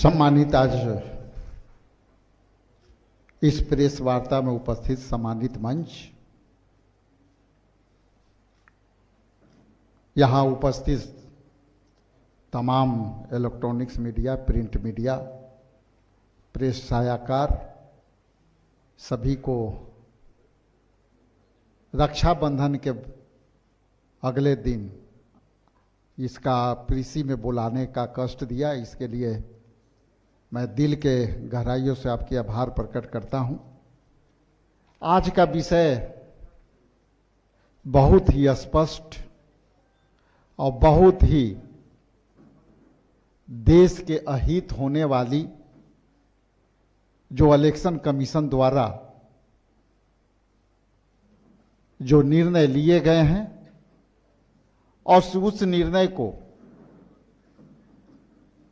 सम्मानित आज इस प्रेस वार्ता में उपस्थित सम्मानित मंच, यहाँ उपस्थित तमाम electronics media, print media, press छायाकार, सभी को रक्षाबंधन के अगले दिन इसका प्रीसी में बुलाने का कष्ट दिया, इसके लिए मैं दिल के गहराइयों से आपकी आभार प्रकट करता हूं। आज का विषय बहुत ही स्पष्ट और बहुत ही देश के अहित होने वाली जो इलेक्शन कमीशन द्वारा जो निर्णय लिए गए हैं और उस निर्णय को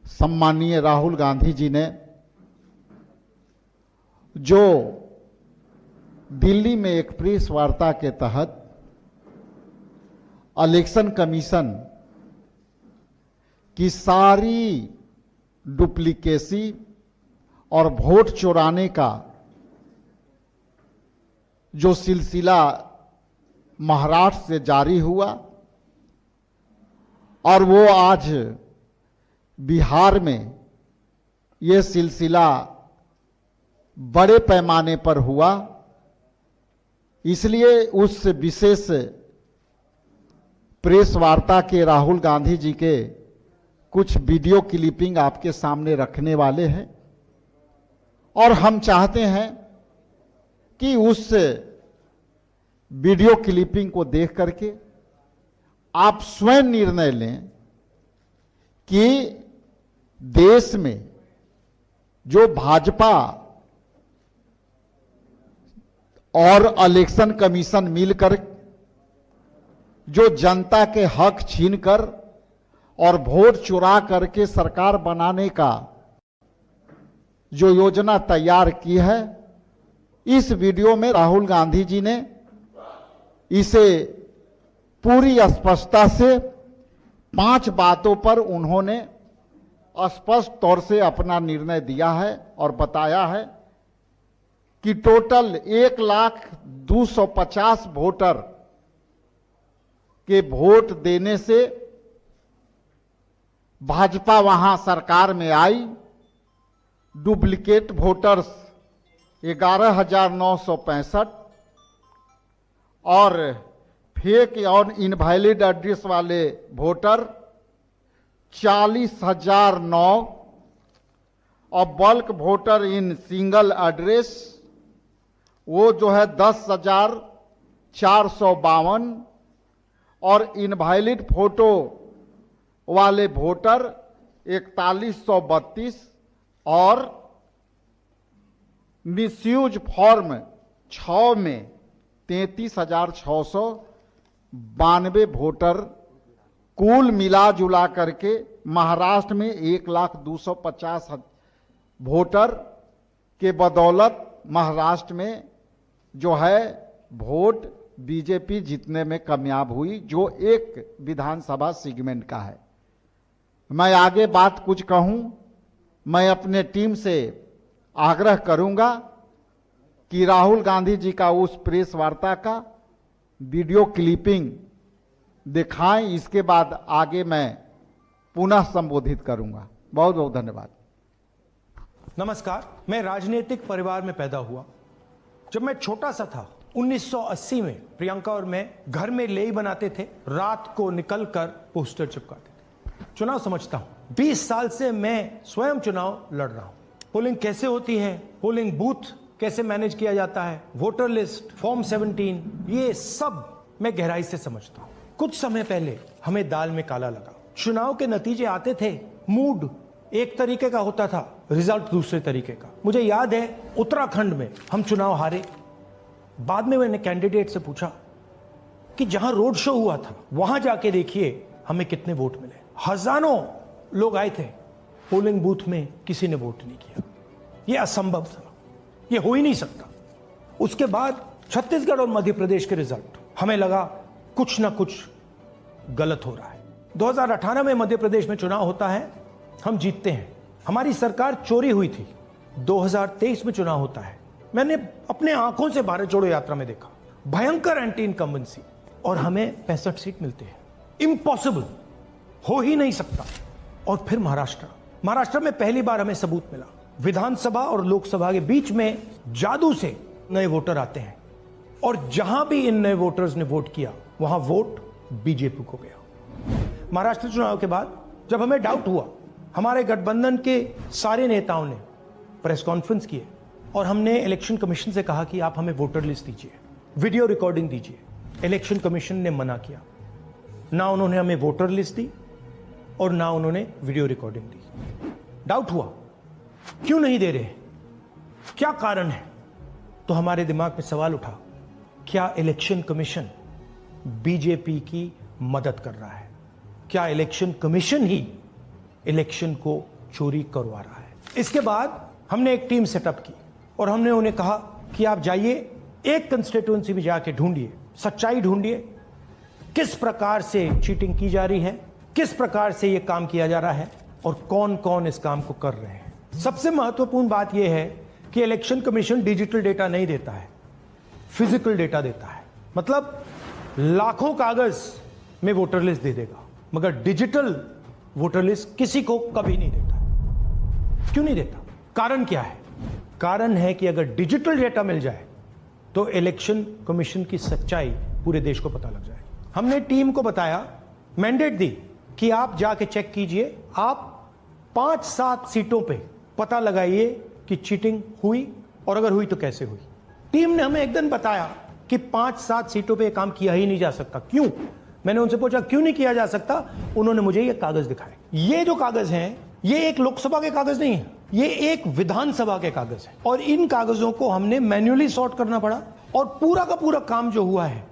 सम्मानीय राहुल गांधी जी ने जो दिल्ली में एक प्रेस वार्ता के तहत इलेक्शन कमीशन की सारी डुप्लीकेसी और वोट चुराने का जो सिलसिला महाराष्ट्र से जारी हुआ और वो आज बिहार में ये सिलसिला बड़े पैमाने पर हुआ, इसलिए उस विशेष प्रेस वार्ता के राहुल गांधी जी के कुछ वीडियो क्लिपिंग आपके सामने रखने वाले हैं और हम चाहते हैं कि उस वीडियो क्लिपिंग को देख करके आप स्वयं निर्णय लें कि देश में जो भाजपा और इलेक्शन कमीशन मिलकर जो जनता के हक छीनकर और वोट चुरा करके सरकार बनाने का जो योजना तैयार की है, इस वीडियो में राहुल गांधी जी ने इसे पूरी स्पष्टता से 5 बातों पर उन्होंने स्पष्ट तौर से अपना निर्णय दिया है और बताया है कि टोटल 1,250,000 वोटर के वोट देने से भाजपा वहां सरकार में आई। डुप्लीकेट वोटर्स 11,965 और फेक और इनवैलिड एड्रेस वाले वोटर 40,009 और bulk voter in single address वो जो है 10,452 और इनवैलिड फोटो वाले वोटर 4132 और मिसयूज फॉर्म 6 में 33,692 वोटर कुल मिला जुला करके महाराष्ट्र में 1,250,000 वोटर के बदौलत महाराष्ट्र में जो है वोट बीजेपी जीतने में कामयाब हुई, जो एक विधानसभा सेगमेंट का है। मैं आगे बात कुछ कहूं, मैं अपने टीम से आग्रह करूंगा कि राहुल गांधी जी का उस प्रेस वार्ता का वीडियो क्लिपिंग दिखाएं, इसके बाद आगे मैं पुनः संबोधित करूंगा। बहुत बहुत धन्यवाद। नमस्कार, मैं राजनीतिक परिवार में पैदा हुआ। जब मैं छोटा सा था 1980 में प्रियंका और मैं घर में लेई बनाते थे, रात को निकलकर पोस्टर चिपकाते थे। चुनाव समझता हूं, 20 साल से मैं स्वयं चुनाव लड़ रहा हूं। पोलिंग कैसे होती है, पोलिंग बूथ कैसे मैनेज किया जाता है, वोटर लिस्ट, फॉर्म 17, ये सब मैं गहराई से समझता हूं। कुछ समय पहले हमें दाल में काला लगा। चुनाव के नतीजे आते थे, मूड एक तरीके का होता था, रिजल्ट दूसरे तरीके का। मुझे याद है उत्तराखंड में हम चुनाव हारे। बाद में मैंने कैंडिडेट से पूछा कि जहां रोड शो हुआ था वहां जाके देखिए हमें कितने वोट मिले। हजारों लोग आए थे, पोलिंग बूथ में किसी ने वोट नहीं किया। यह असंभव था, यह हो ही नहीं सकता। उसके बाद छत्तीसगढ़ और मध्य प्रदेश के रिजल्ट, हमें लगा कुछ ना कुछ गलत हो रहा है। 2018 में मध्य प्रदेश में चुनाव होता है, हम जीतते हैं। हमारी सरकार चोरी हुई थी। 2023 में चुनाव होता है, मैंने अपने आंखों से भारत जोड़ो यात्रा में देखा भयंकर एंटी इनकम्बेंसी, और हमें 65 सीट मिलते हैं। इम्पॉसिबल, हो ही नहीं सकता। और फिर महाराष्ट्र में पहली बार हमें सबूत मिला, विधानसभा और लोकसभा के बीच में जादू से नए वोटर आते हैं, और जहां भी इन नए वोटर्स ने वोट किया वहां वोट बीजेपी को गया। महाराष्ट्र चुनाव के बाद जब हमें डाउट हुआ, हमारे गठबंधन के सारे नेताओं ने प्रेस कॉन्फ्रेंस किए और हमने इलेक्शन कमीशन से कहा कि आप हमें वोटर लिस्ट दीजिए, वीडियो रिकॉर्डिंग दीजिए। इलेक्शन कमीशन ने मना किया, ना उन्होंने हमें वोटर लिस्ट दी और ना उन्होंने वीडियो रिकॉर्डिंग दी। डाउट हुआ, क्यों नहीं दे रहे, क्या कारण है? तो हमारे दिमाग में सवाल उठा, क्या इलेक्शन कमीशन बीजेपी की मदद कर रहा है? क्या इलेक्शन कमीशन ही इलेक्शन को चोरी करवा रहा है? इसके बाद हमने एक टीम सेटअप की और हमने उन्हें कहा कि आप जाइए, एक कंस्टिट्यूएंसी में जाके ढूंढिए, सच्चाई ढूंढिए, किस प्रकार से चीटिंग की जा रही है, किस प्रकार से यह काम किया जा रहा है और कौन कौन इस काम को कर रहे हैं। सबसे महत्वपूर्ण बात यह है कि इलेक्शन कमीशन डिजिटल डेटा नहीं देता है, फिजिकल डेटा देता है। मतलब लाखों कागज में वोटर लिस्ट दे देगा, मगर डिजिटल वोटर लिस्ट किसी को कभी नहीं देता। क्यों नहीं देता? कारण क्या है? कारण है कि अगर डिजिटल डेटा मिल जाए तो इलेक्शन कमीशन की सच्चाई पूरे देश को पता लग जाए। हमने टीम को बताया, मैंडेट दी कि आप जाके चेक कीजिए, आप 5-7 सीटों पे पता लगाइए कि चीटिंग हुई और अगर हुई तो कैसे हुई। टीम ने हमें एक दिन बताया कि 5-7 सीटों पे काम किया ही नहीं जा सकता। क्यों? मैंने उनसे पूछा क्यों नहीं किया जा सकता? उन्होंने मुझे ये कागज दिखाए। ये जो कागज हैं, ये एक लोकसभा के कागज नहीं है, ये एक विधानसभा के कागज है, और इन कागजों को हमने मैन्युअली सॉर्ट करना पड़ा। और पूरा का पूरा काम जो हुआ है,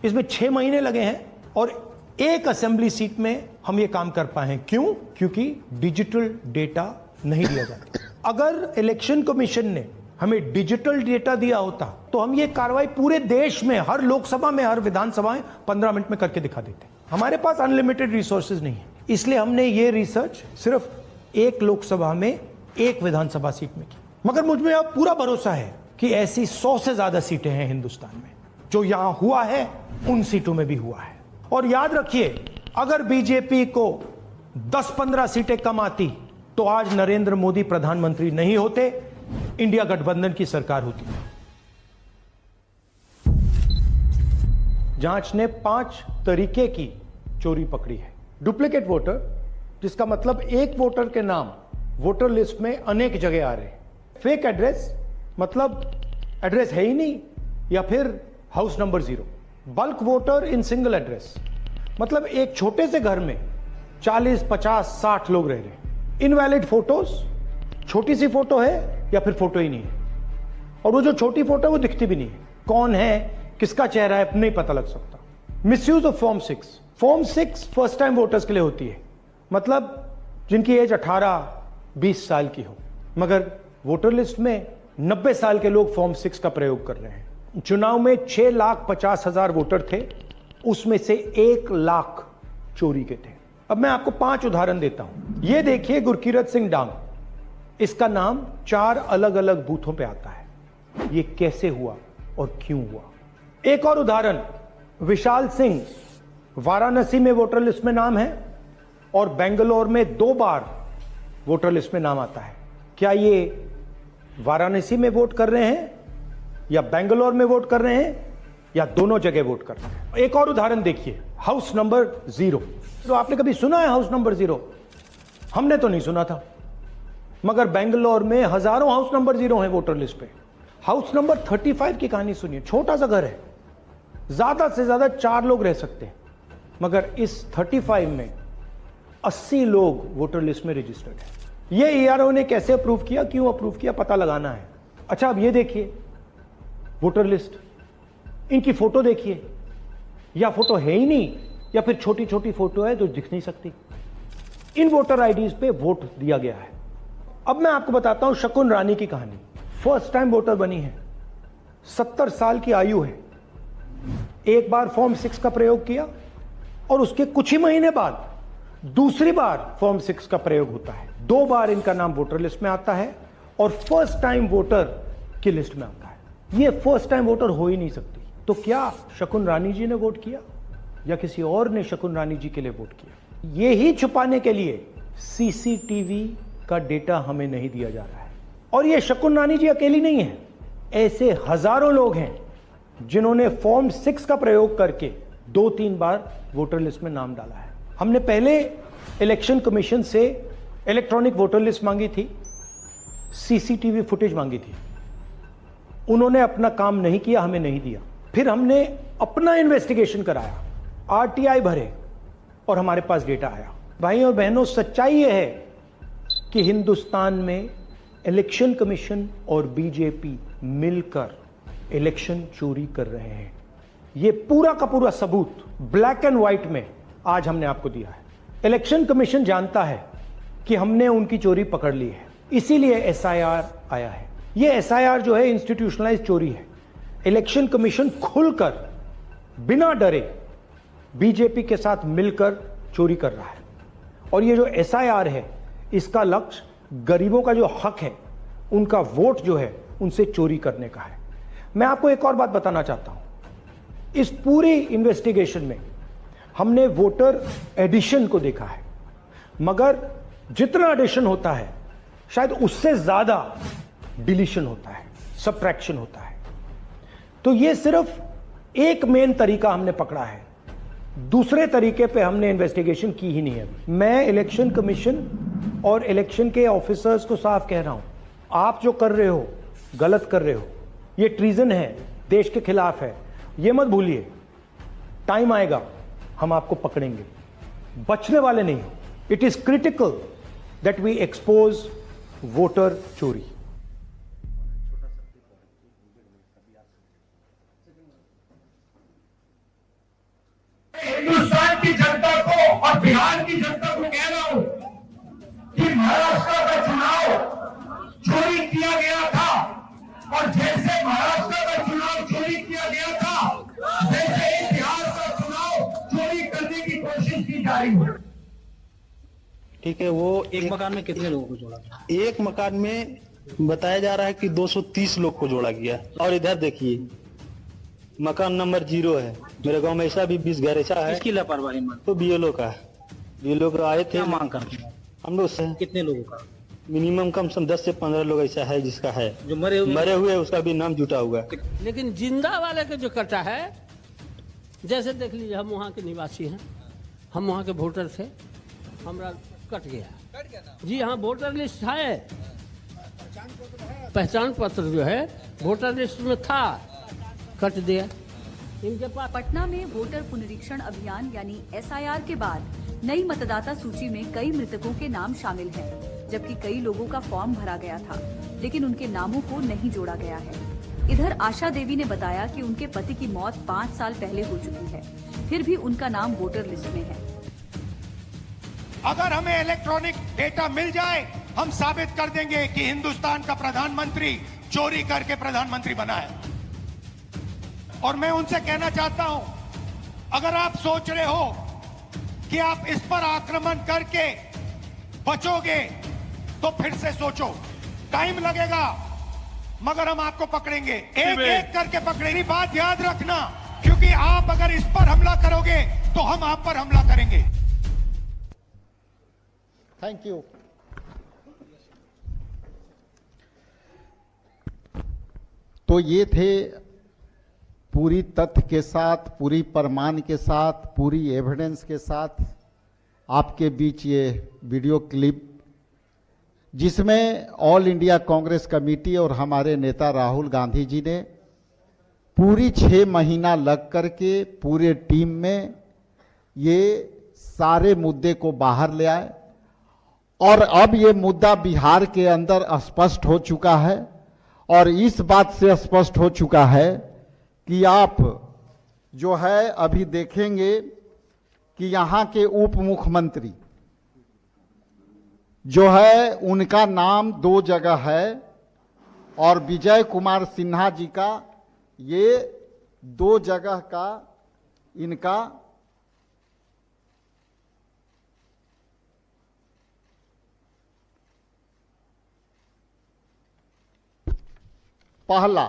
इसमें 6 महीने लगे हैं और एक असेंबली सीट में हम ये काम कर पाए हैं। क्यों? क्योंकि डिजिटल डेटा नहीं दिया जाता। अगर इलेक्शन कमीशन ने हमें डिजिटल डेटा दिया होता तो हम ये कार्रवाई पूरे देश में, हर लोकसभा में, हर विधानसभा में 15 मिनट में करके दिखा देते। हमारे पास अनलिमिटेड रिसोर्सेज नहीं है, इसलिए हमने ये रिसर्च सिर्फ एक लोकसभा में, एक विधानसभा सीट में की। मगर मुझ में अब पूरा भरोसा है कि ऐसी 100 से ज्यादा सीटें हैं हिंदुस्तान में। जो यहां हुआ है उन सीटों में भी हुआ है। और याद रखिए, अगर बीजेपी को 10-15 सीटें कम आती तो आज नरेंद्र मोदी प्रधानमंत्री नहीं होते, इंडिया गठबंधन की सरकार होती। जांच ने 5 तरीके की चोरी पकड़ी है। डुप्लीकेट वोटर, जिसका मतलब एक वोटर के नाम वोटर लिस्ट में अनेक जगह आ रहे हैं। फेक एड्रेस, मतलब एड्रेस है ही नहीं या फिर house number 0। Bulk voter in single address, मतलब एक छोटे से घर में 40, 50, 60 लोग रह रहे हैं। इनवैलिड फोटोज, छोटी सी फोटो है या फिर फोटो ही नहीं है, और वो जो छोटी फोटो है वो दिखती भी नहीं है। कौन है, किसका चेहरा है, नहीं पता लग सकता। Misuse of form 6। Form 6 first time voters के लिए होती है, मतलब जिनकी एज 18-20 साल की हो, मगर वोटर लिस्ट में 90 साल के लोग फॉर्म 6 का प्रयोग कर रहे हैं। चुनाव में 6,50,000 वोटर थे, उसमें से 1 लाख चोरी के थे। अब मैं आपको 5 उदाहरण देता हूं। यह देखिए, गुरकीरत सिंह डांग, इसका नाम 4 अलग अलग बूथों पे आता है। यह कैसे हुआ और क्यों हुआ? एक और उदाहरण, विशाल सिंह, वाराणसी में वोटर लिस्ट में नाम है और बेंगलोर में 2 बार वोटर लिस्ट में नाम आता है। क्या ये वाराणसी में वोट कर रहे हैं या बेंगलोर में वोट कर रहे हैं या दोनों जगह वोट कर रहे हैं? एक और उदाहरण देखिए, हाउस नंबर 0। तो आपने कभी सुना है हाउस नंबर 0? हमने तो नहीं सुना था, मगर बेंगलोर में हजारों हाउस नंबर 0 हैं वोटर लिस्ट पे। हाउस नंबर 35 की कहानी सुनिए। छोटा सा घर है, ज्यादा से ज्यादा 4 लोग रह सकते हैं, मगर इस 35 में 80 लोग वोटर लिस्ट में रजिस्टर्ड है। ये ईआरओ ने कैसे अप्रूव किया, क्यों अप्रूव किया, पता लगाना है। अच्छा, अब ये देखिए वोटर लिस्ट, इनकी फोटो देखिए, या फोटो है ही नहीं या फिर छोटी छोटी फोटो है जो दिख नहीं सकती। इन वोटर आईडीज पे वोट दिया गया है। अब मैं आपको बताता हूं शकुन रानी की कहानी। फर्स्ट टाइम वोटर बनी है, 70 साल की आयु है। एक बार फॉर्म 6 का प्रयोग किया और उसके कुछ ही महीने बाद दूसरी बार फॉर्म 6 का प्रयोग होता है, 2 बार इनका नाम वोटर लिस्ट में आता है और फर्स्ट टाइम वोटर की लिस्ट में आता है। ये फर्स्ट टाइम वोटर हो ही नहीं सकती। तो क्या शकुन रानी जी ने वोट किया या किसी और ने शकुन रानी जी के लिए वोट किया? ये ही छुपाने के लिए सीसीटीवी का डेटा हमें नहीं दिया जा रहा है। और ये शकुन रानी जी अकेली नहीं है, ऐसे हजारों लोग हैं जिन्होंने फॉर्म 6 का प्रयोग करके 2-3 बार वोटर लिस्ट में नाम डाला है। हमने पहले इलेक्शन कमीशन से इलेक्ट्रॉनिक वोटर लिस्ट मांगी थी, सीसीटीवी फुटेज मांगी थी। उन्होंने अपना काम नहीं किया, हमें नहीं दिया। फिर हमने अपना इन्वेस्टिगेशन कराया, आरटीआई भरे और हमारे पास डेटा आया। भाई और बहनों, सच्चाई यह है कि हिंदुस्तान में इलेक्शन कमीशन और बीजेपी मिलकर इलेक्शन चोरी कर रहे हैं। यह पूरा का पूरा सबूत ब्लैक एंड व्हाइट में आज हमने आपको दिया है। इलेक्शन कमीशन जानता है कि हमने उनकी चोरी पकड़ ली है, इसीलिए एसआईआर आया है। यह एसआईआर जो है इंस्टीट्यूशनलाइज चोरी है। इलेक्शन कमीशन खुलकर बिना डरे बीजेपी के साथ मिलकर चोरी कर रहा है। और ये जो एसआईआर है, इसका लक्ष्य गरीबों का जो हक है, उनका वोट जो है, उनसे चोरी करने का है। मैं आपको एक और बात बताना चाहता हूं। इस पूरी इन्वेस्टिगेशन में हमने वोटर एडिशन को देखा है, मगर जितना एडिशन होता है शायद उससे ज्यादा डिलीशन होता है, सब्ट्रैक्शन होता है। तो ये सिर्फ एक मेन तरीका हमने पकड़ा है, दूसरे तरीके पे हमने इन्वेस्टिगेशन की ही नहीं है। मैं इलेक्शन कमीशन और इलेक्शन के ऑफिसर्स को साफ कह रहा हूं, आप जो कर रहे हो गलत कर रहे हो, ये ट्रीजन है, देश के खिलाफ है। ये मत भूलिए, टाइम आएगा हम आपको पकड़ेंगे, बचने वाले नहीं हो। It is critical that we expose voter चोरी। हिंदुस्तान की जनता को और बिहार की जनता को कह रहा हूं कि महाराष्ट्र का चुनाव चोरी किया गया था, और जैसे महाराष्ट्र का चुनाव चोरी किया गया था, वैसे ही बिहार का चुनाव चोरी करने की कोशिश की जा रही है। ठीक है, वो एक मकान में कितने लोगों को जोड़ा? एक मकान में बताया जा रहा है कि 230 लोग को जोड़ा गया। और इधर देखिए, मकान नंबर 0 है। मेरे गांव में ऐसा भी 20 घर ऐसा है। किसकी लापरवाही में? तो बीएलओ का है। बीएलओ का आए थे। क्या मांग करते हैं हम लोग से कितने लोगों का? मिनिमम कम से कम 10 से 15 लोग ऐसा है जिसका है, जो मरे हुए उसका भी नाम जुटा हुआ है। लेकिन जिंदा वाले के जो कटा है, जैसे देख लीजिए, हम वहाँ के निवासी हैं, हम वहाँ के वोटर थे, हमारा कट गया जी। हाँ, वोटर लिस्ट है, पहचान पत्र जो है वोटर लिस्ट में था, कट दिया इनके पास। पटना में वोटर पुनरीक्षण अभियान यानी एसआईआर के बाद नई मतदाता सूची में कई मृतकों के नाम शामिल हैं, जबकि कई लोगों का फॉर्म भरा गया था, लेकिन उनके नामों को नहीं जोड़ा गया है। इधर आशा देवी ने बताया कि उनके पति की मौत 5 साल पहले हो चुकी है, फिर भी उनका नाम वोटर लिस्ट में है। अगर हमें इलेक्ट्रॉनिक डेटा मिल जाए, हम साबित कर देंगे कि हिंदुस्तान का प्रधानमंत्री चोरी करके प्रधानमंत्री बना है। और मैं उनसे कहना चाहता हूं, अगर आप सोच रहे हो कि आप इस पर आक्रमण करके बचोगे, तो फिर से सोचो। टाइम लगेगा, मगर हम आपको पकड़ेंगे, एक एक करके पकड़ेंगे। बात याद रखना, क्योंकि आप अगर इस पर हमला करोगे तो हम आप पर हमला करेंगे। Thank you. तो ये थे पूरी तथ्य के साथ, पूरी प्रमाण के साथ, पूरी एविडेंस के साथ आपके बीच ये वीडियो क्लिप, जिसमें ऑल इंडिया कांग्रेस कमेटी और हमारे नेता राहुल गांधी जी ने पूरी 6 महीना लग करके पूरे टीम में ये सारे मुद्दे को बाहर ले आए। और अब ये मुद्दा बिहार के अंदर स्पष्ट हो चुका है, और इस बात से स्पष्ट हो चुका है कि आप जो है अभी देखेंगे कि यहाँ के उप मुख्यमंत्री जो है, उनका नाम 2 जगह है, और विजय कुमार सिन्हा जी का ये 2 जगह का इनका पहला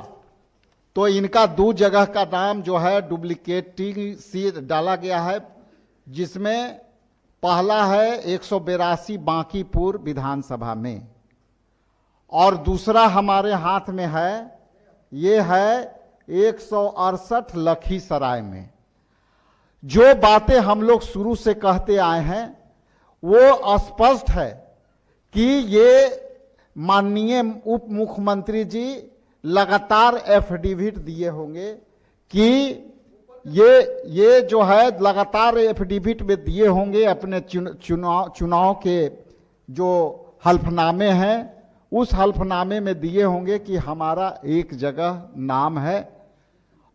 तो इनका 2 जगह का नाम जो है डुप्लीकेटिंग सी डाला गया है, जिसमें पहला है 182 बांकीपुर विधानसभा में और दूसरा हमारे हाथ में है, ये है 168 लखीसराय में। जो बातें हम लोग शुरू से कहते आए हैं वो स्पष्ट है कि ये माननीय उप मुख्यमंत्री जी लगातार एफिडेविट दिए होंगे कि ये जो है लगातार एफिडेविट में दिए होंगे अपने चुनाव के जो हल्फनामे हैं, उस हल्फनामे में दिए होंगे कि हमारा एक जगह नाम है।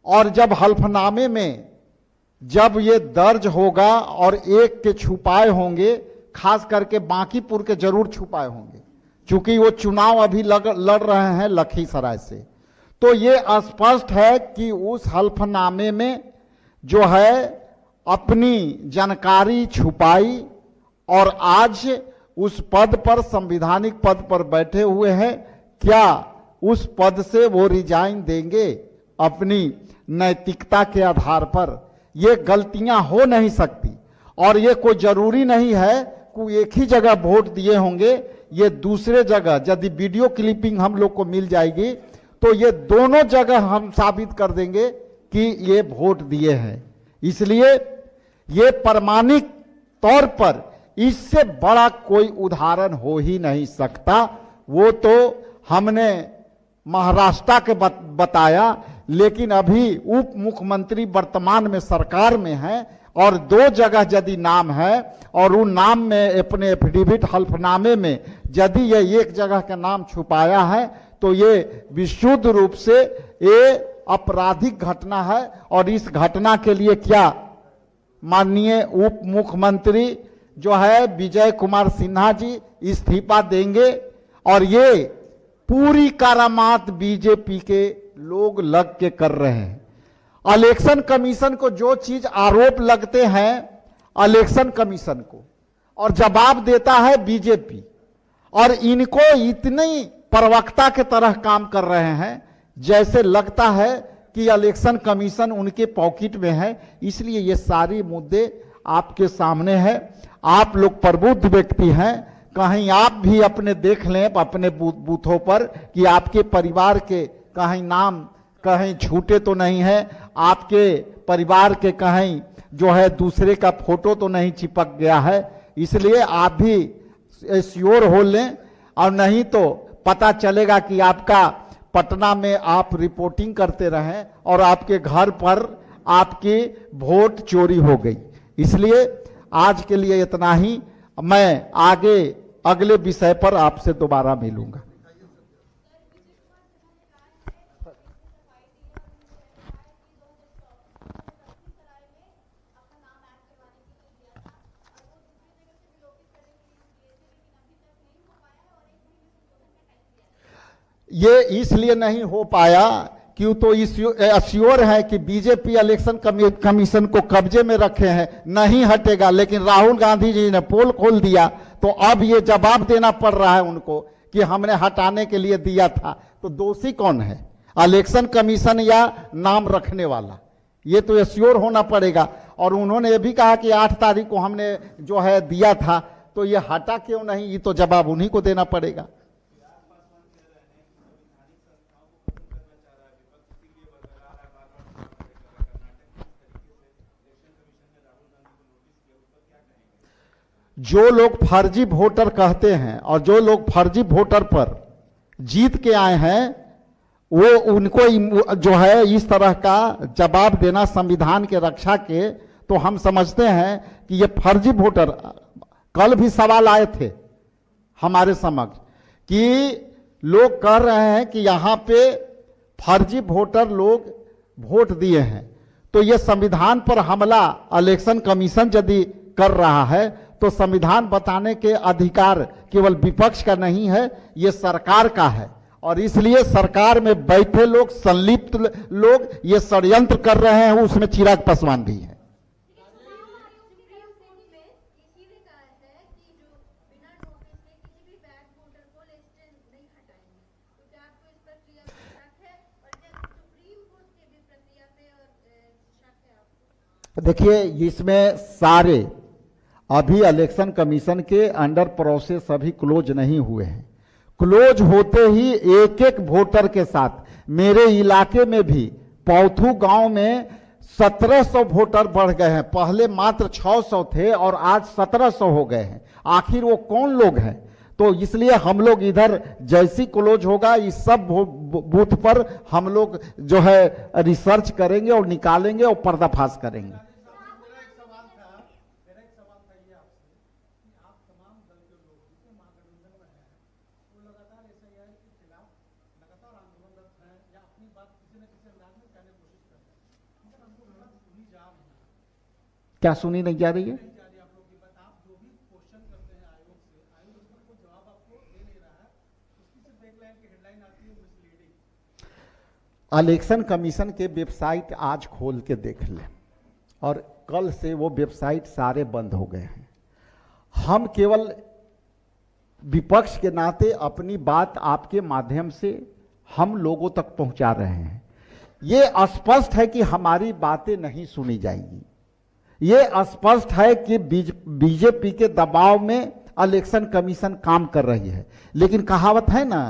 और जब हल्फनामे में जब ये दर्ज होगा और एक के छुपाए होंगे, खास करके बांकीपुर के जरूर छुपाए होंगे क्योंकि वो चुनाव अभी लड़ रहे हैं लखीसराय से, तो ये स्पष्ट है कि उस हल्फनामे में जो है अपनी जानकारी छुपाई और आज उस पद पर, संवैधानिक पद पर बैठे हुए हैं। क्या उस पद से वो रिजाइन देंगे अपनी नैतिकता के आधार पर? ये गलतियां हो नहीं सकती और ये कोई जरूरी नहीं है कि एक ही जगह वोट दिए होंगे, ये दूसरे जगह यदि वीडियो क्लिपिंग हम लोग को मिल जाएगी तो ये दोनों जगह हम साबित कर देंगे कि ये वोट दिए हैं। इसलिए ये प्रमाणिक तौर पर इससे बड़ा कोई उदाहरण हो ही नहीं सकता। वो तो हमने महाराष्ट्र के बताया, लेकिन अभी उप मुख्यमंत्री वर्तमान में सरकार में है और 2 जगह यदि नाम है और उन नाम में अपने एफिडेविट हल्फनामे में यदि ये एक जगह का नाम छुपाया है तो ये विशुद्ध रूप से ये आपराधिक घटना है। और इस घटना के लिए क्या माननीय उप मुख्यमंत्री जो है विजय कुमार सिन्हा जी इस्तीफा देंगे और ये पूरी करामात बीजेपी के लोग लग के कर रहे हैं। इलेक्शन कमीशन को जो चीज आरोप लगते हैं इलेक्शन कमीशन को, और जवाब देता है बीजेपी, और इनको इतनी प्रवक्ता के तरह काम कर रहे हैं जैसे लगता है कि इलेक्शन कमीशन उनके पॉकेट में है। इसलिए ये सारी मुद्दे आपके सामने है। आप लोग प्रबुद्ध व्यक्ति हैं, कहीं आप भी अपने देख लें अपने बूथों पर कि आपके परिवार के कहीं नाम कहीं छूटे तो नहीं है, आपके परिवार के कहीं जो है दूसरे का फोटो तो नहीं चिपक गया है। इसलिए आप भी श्योर हो लें, और नहीं तो पता चलेगा कि आपका पटना में आप रिपोर्टिंग करते रहें और आपके घर पर आपकी वोट चोरी हो गई। इसलिए आज के लिए इतना ही, मैं आगे अगले विषय पर आपसे दोबारा मिलूंगा। ये इसलिए नहीं हो पाया क्यों, तो अश्योर है कि बीजेपी इलेक्शन कमीशन को कब्जे में रखे हैं, नहीं हटेगा। लेकिन राहुल गांधी जी ने पोल खोल दिया तो अब ये जवाब देना पड़ रहा है उनको कि हमने हटाने के लिए दिया था। तो दोषी कौन है, इलेक्शन कमीशन या नाम रखने वाला? ये तो अश्योर होना पड़ेगा। और उन्होंने ये भी कहा कि 8 तारीख को हमने जो है दिया था, तो ये हटा क्यों नहीं, ये तो जवाब उन्हीं को देना पड़ेगा। जो लोग फर्जी वोटर कहते हैं और जो लोग फर्जी वोटर पर जीत के आए हैं, वो उनको जो है इस तरह का जवाब देना संविधान के रक्षा के, तो हम समझते हैं कि ये फर्जी वोटर, कल भी सवाल आए थे हमारे समक्ष कि लोग कह रहे हैं कि यहाँ पे फर्जी वोटर लोग वोट दिए हैं, तो ये संविधान पर हमला इलेक्शन कमीशन यदि कर रहा है तो संविधान बताने के अधिकार केवल विपक्ष का नहीं है, ये सरकार का है। और इसलिए सरकार में बैठे लोग, संलिप्त लोग ये षड्यंत्र कर रहे हैं, उसमें चिराग पासवान भी है। देखिए, इसमें सारे अभी इलेक्शन कमीशन के अंडर प्रोसेस अभी क्लोज नहीं हुए हैं। क्लोज होते ही एक एक वोटर के साथ मेरे इलाके में भी पौथू गांव में 1700 वोटर बढ़ गए हैं। पहले मात्र 600 थे और आज 1700 हो गए हैं। आखिर वो कौन लोग हैं? तो इसलिए हम लोग इधर जैसी क्लोज होगा इस सब बूथ पर हम लोग जो है रिसर्च करेंगे और निकालेंगे और पर्दाफाश करेंगे। क्या सुनी नहीं जा रही है? इलेक्शन कमीशन के वेबसाइट आज खोल के देख लें और कल से वो वेबसाइट सारे बंद हो गए हैं। हम केवल विपक्ष के नाते अपनी बात आपके माध्यम से हम लोगों तक पहुंचा रहे हैं। ये स्पष्ट है कि हमारी बातें नहीं सुनी जाएंगी। ये स्पष्ट है कि बीजेपी के दबाव में इलेक्शन कमीशन काम कर रही है। लेकिन कहावत है ना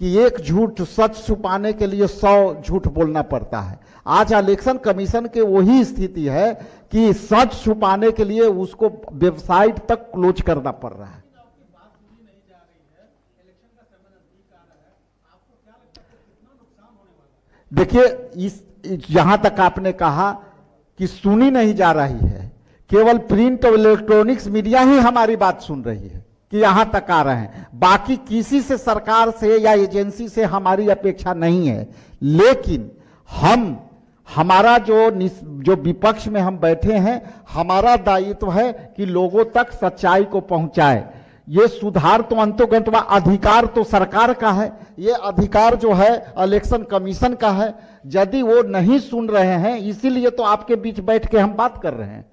कि एक झूठ सच छुपाने के लिए 100 झूठ बोलना पड़ता है। आज इलेक्शन कमीशन के वही स्थिति है कि सच छुपाने के लिए उसको वेबसाइट तक क्लोज करना पड़ रहा है। देखिए, इस जहां तक आपने कहा कि सुनी नहीं जा रही है, केवल प्रिंट और इलेक्ट्रॉनिक्स मीडिया ही हमारी बात सुन रही है कि यहां तक आ रहे हैं। बाकी किसी से, सरकार से या एजेंसी से हमारी अपेक्षा नहीं है। लेकिन हमारा जो विपक्ष में हम बैठे हैं, हमारा दायित्व है कि लोगों तक सच्चाई को पहुंचाए। ये सुधार तो अंतोगंतवा अधिकार तो सरकार का है, ये अधिकार जो है इलेक्शन कमीशन का है। यदि वो नहीं सुन रहे हैं, इसीलिए तो आपके बीच बैठ के हम बात कर रहे हैं।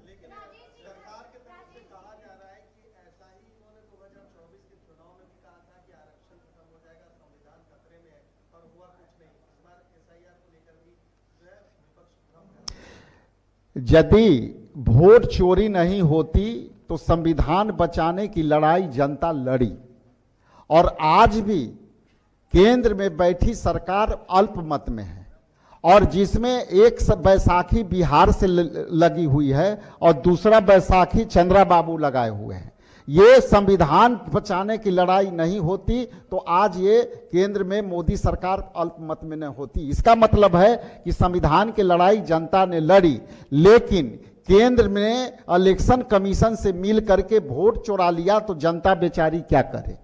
यदि वोट चोरी नहीं होती तो संविधान बचाने की लड़ाई जनता लड़ी, और आज भी केंद्र में बैठी सरकार अल्पमत में है, और जिसमें एक बैसाखी बिहार से लगी हुई है और दूसरा बैसाखी चंद्रा बाबू लगाए हुए हैं। ये संविधान बचाने की लड़ाई नहीं होती तो आज ये केंद्र में मोदी सरकार अल्पमत में न होती। इसका मतलब है कि संविधान की लड़ाई जनता ने लड़ी, लेकिन केंद्र में इलेक्शन कमीशन से मिल करके वोट चुरा लिया तो जनता बेचारी क्या करे।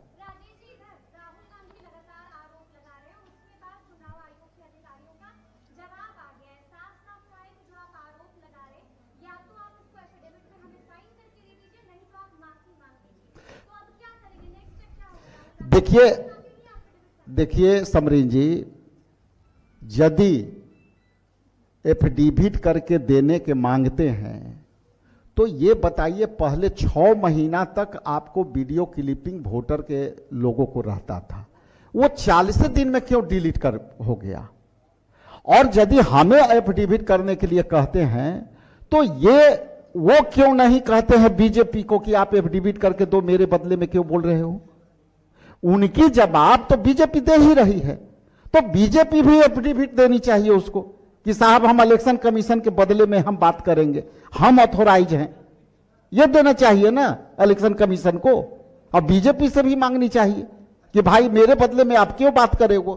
देखिए समरीन जी, यदि एफिडेविट करके देने के मांगते हैं तो ये बताइए, पहले 6 महीना तक आपको वीडियो क्लिपिंग वोटर के लोगों को रहता था, वो 40 दिन में क्यों डिलीट कर हो गया? और यदि हमें एफिडेविट करने के लिए कहते हैं तो ये वो क्यों नहीं कहते हैं बीजेपी को कि आप एफिडेविट करके दो, मेरे बदले में क्यों बोल रहे हो? उनकी जवाब तो बीजेपी दे ही रही है, तो बीजेपी भी एफिडेविट देनी चाहिए उसको कि साहब हम इलेक्शन कमीशन के बदले में हम बात करेंगे, हम ऑथोराइज हैं। ये देना चाहिए ना इलेक्शन कमीशन को, और बीजेपी से भी मांगनी चाहिए कि भाई मेरे बदले में आप क्यों बात करेंगे।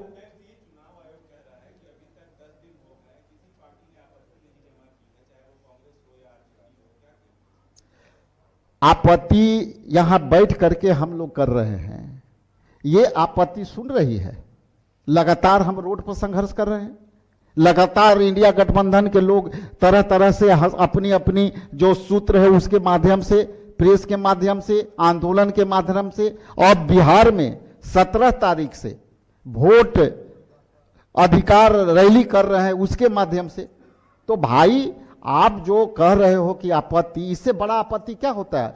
आपत्ति यहां बैठ करके हम लोग कर रहे हैं, ये आपत्ति सुन रही है। लगातार हम रोड पर संघर्ष कर रहे हैं, लगातार इंडिया गठबंधन के लोग तरह तरह से अपनी अपनी जो सूत्र है उसके माध्यम से, प्रेस के माध्यम से, आंदोलन के माध्यम से, और बिहार में 17 तारीख से वोट अधिकार रैली कर रहे हैं उसके माध्यम से। तो भाई आप जो कह रहे हो कि आपत्ति, इससे बड़ा आपत्ति क्या होता है?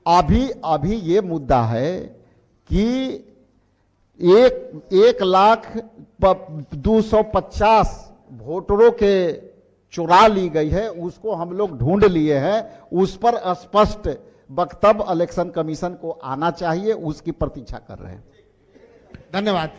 अभी ये मुद्दा है कि 1,250 वोटरों के चुरा ली गई है, उसको हम लोग ढूंढ लिए हैं। उस पर स्पष्ट वक्तव्य इलेक्शन कमीशन को आना चाहिए, उसकी प्रतीक्षा कर रहे हैं। धन्यवाद।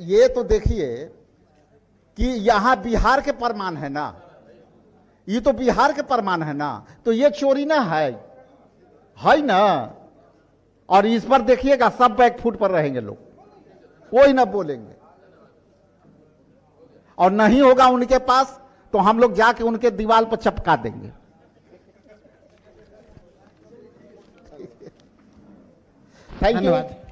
ये तो देखिए कि यहां बिहार के प्रमाण है ना, ये तो बिहार के प्रमाण है ना, तो ये चोरी ना है ना। और इस पर देखिएगा सब बैकफुट पर रहेंगे लोग, कोई ना बोलेंगे, और नहीं होगा उनके पास तो हम लोग जाके उनके दीवार पर चपका देंगे। Thank you.